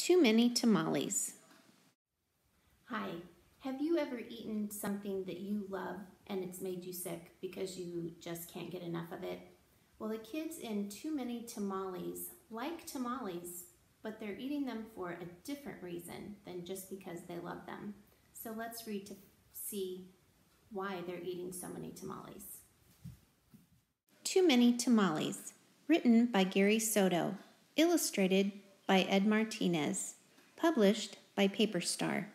Too many tamales. Hi, have you ever eaten something that you love and it's made you sick because you just can't get enough of it? Well, the kids in Too Many Tamales like tamales, but they're eating them for a different reason than just because they love them. So let's read to see why they're eating so many tamales. Too Many Tamales, written by Gary Soto, illustrated by Ed Martinez, published by Paper Star.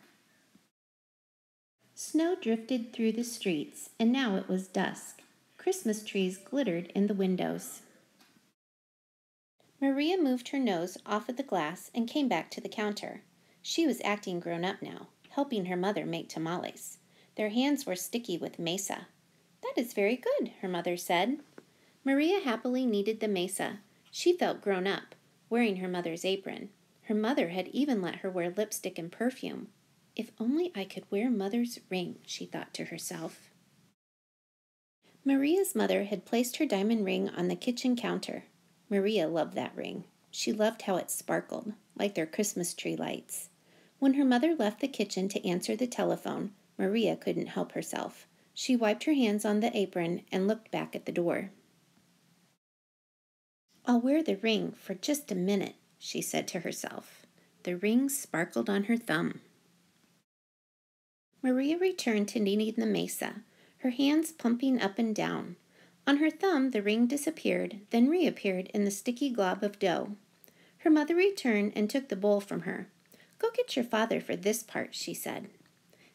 Snow drifted through the streets, and now it was dusk. Christmas trees glittered in the windows. Maria moved her nose off of the glass and came back to the counter. She was acting grown up now, helping her mother make tamales. Their hands were sticky with mesa. "That is very good," her mother said. Maria happily kneaded the mesa. She felt grown up, wearing her mother's apron. Her mother had even let her wear lipstick and perfume. "If only I could wear Mother's ring," she thought to herself. Maria's mother had placed her diamond ring on the kitchen counter. Maria loved that ring. She loved how it sparkled, like their Christmas tree lights. When her mother left the kitchen to answer the telephone, Maria couldn't help herself. She wiped her hands on the apron and looked back at the door. "I'll wear the ring for just a minute," she said to herself. The ring sparkled on her thumb. Maria returned to kneading the mesa, her hands pumping up and down. On her thumb, the ring disappeared, then reappeared in the sticky glob of dough. Her mother returned and took the bowl from her. "Go get your father for this part," she said.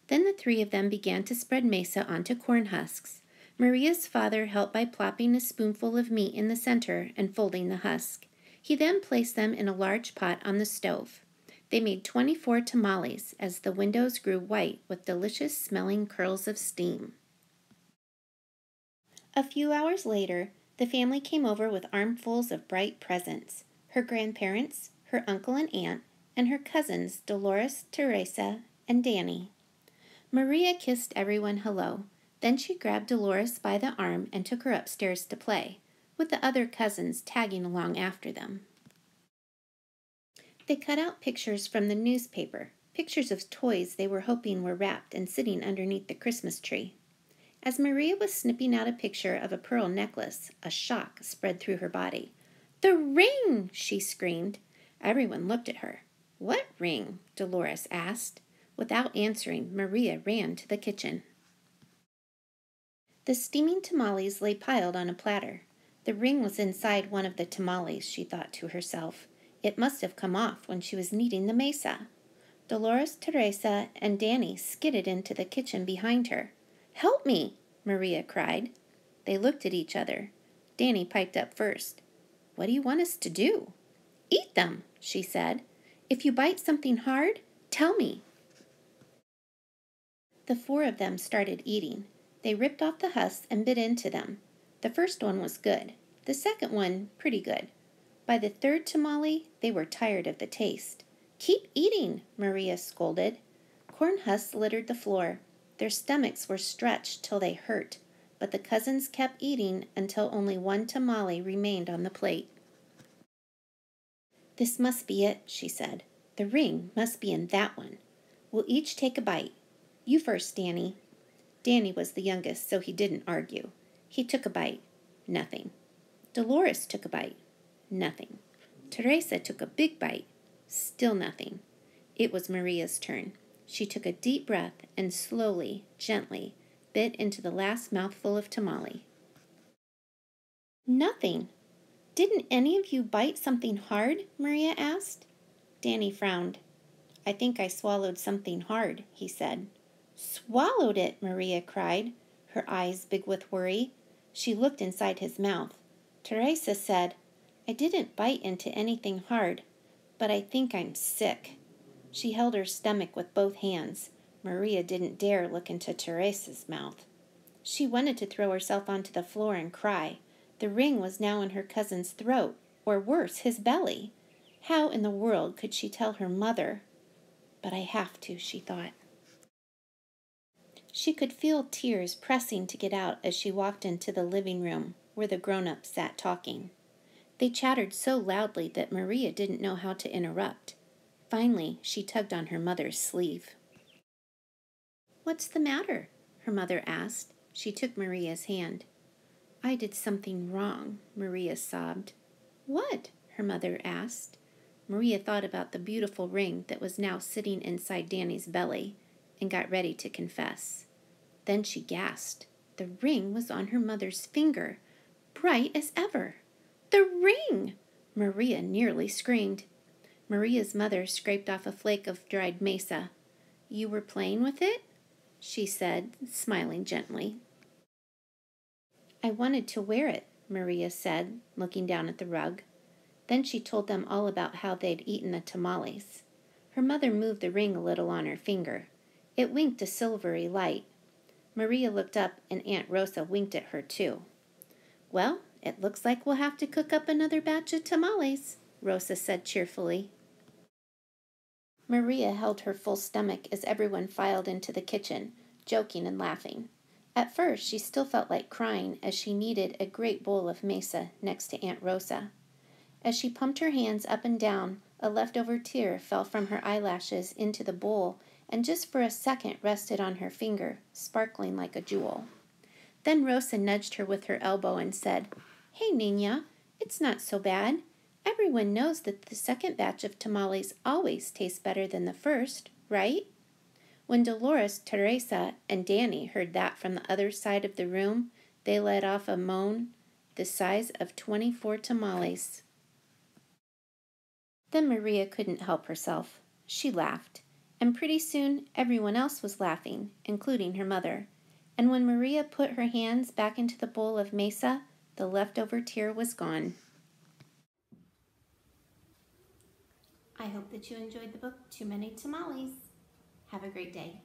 Then the three of them began to spread mesa onto corn husks. Maria's father helped by plopping a spoonful of meat in the center and folding the husk. He then placed them in a large pot on the stove. They made 24 tamales as the windows grew white with delicious smelling curls of steam. A few hours later, the family came over with armfuls of bright presents. Her grandparents, her uncle and aunt, and her cousins Dolores, Teresa, and Danny. Maria kissed everyone hello. Then she grabbed Dolores by the arm and took her upstairs to play, with the other cousins tagging along after them. They cut out pictures from the newspaper, pictures of toys they were hoping were wrapped and sitting underneath the Christmas tree. As Maria was snipping out a picture of a pearl necklace, a shock spread through her body. "The ring!" she screamed. Everyone looked at her. "What ring?" Dolores asked. Without answering, Maria ran to the kitchen. The steaming tamales lay piled on a platter. The ring was inside one of the tamales, she thought to herself. It must have come off when she was kneading the mesa. Dolores, Teresa, and Danny skidded into the kitchen behind her. "Help me!" Maria cried. They looked at each other. Danny piped up first. "What do you want us to do?" "Eat them," she said. "If you bite something hard, tell me." The four of them started eating. They ripped off the husks and bit into them. The first one was good. The second one, pretty good. By the third tamale, they were tired of the taste. "Keep eating," Maria scolded. Corn husks littered the floor. Their stomachs were stretched till they hurt, but the cousins kept eating until only one tamale remained on the plate. "This must be it," she said. "The ring must be in that one. We'll each take a bite. You first, Danny." Danny was the youngest, so he didn't argue. He took a bite. Nothing. Dolores took a bite. Nothing. Teresa took a big bite. Still nothing. It was Maria's turn. She took a deep breath and slowly, gently, bit into the last mouthful of tamale. "Nothing. Didn't any of you bite something hard?" Maria asked. Danny frowned. "I think I swallowed something hard," he said. "Swallowed it!" Maria cried, her eyes big with worry. She looked inside his mouth. Teresa said, "I didn't bite into anything hard, but I think I'm sick." She held her stomach with both hands. Maria didn't dare look into Teresa's mouth. She wanted to throw herself onto the floor and cry. The ring was now in her cousin's throat, or worse, his belly. How in the world could she tell her mother? "But I have to," she thought. She could feel tears pressing to get out as she walked into the living room where the grown-ups sat talking. They chattered so loudly that Maria didn't know how to interrupt. Finally, she tugged on her mother's sleeve. "What's the matter?" her mother asked. She took Maria's hand. "I did something wrong," Maria sobbed. "What?" her mother asked. Maria thought about the beautiful ring that was now sitting inside Danny's belly and got ready to confess. Then she gasped. The ring was on her mother's finger, bright as ever. "The ring!" Maria nearly screamed. Maria's mother scraped off a flake of dried mesa. "You were playing with it?" she said, smiling gently. "I wanted to wear it," Maria said, looking down at the rug. Then she told them all about how they'd eaten the tamales. Her mother moved the ring a little on her finger. It winked a silvery light. Maria looked up and Aunt Rosa winked at her too. "Well, it looks like we'll have to cook up another batch of tamales," Rosa said cheerfully. Maria held her full stomach as everyone filed into the kitchen, joking and laughing. At first, she still felt like crying as she kneaded a great bowl of mesa next to Aunt Rosa. As she pumped her hands up and down, a leftover tear fell from her eyelashes into the bowl and just for a second rested on her finger, sparkling like a jewel. Then Rosa nudged her with her elbow and said, "Hey, Nina, it's not so bad. Everyone knows that the second batch of tamales always tastes better than the first, right?" When Dolores, Teresa, and Danny heard that from the other side of the room, they let off a moan the size of 24 tamales. Then Maria couldn't help herself. She laughed, and pretty soon everyone else was laughing, including her mother. And when Maria put her hands back into the bowl of mesa, the leftover tear was gone. I hope that you enjoyed the book, Too Many Tamales. Have a great day.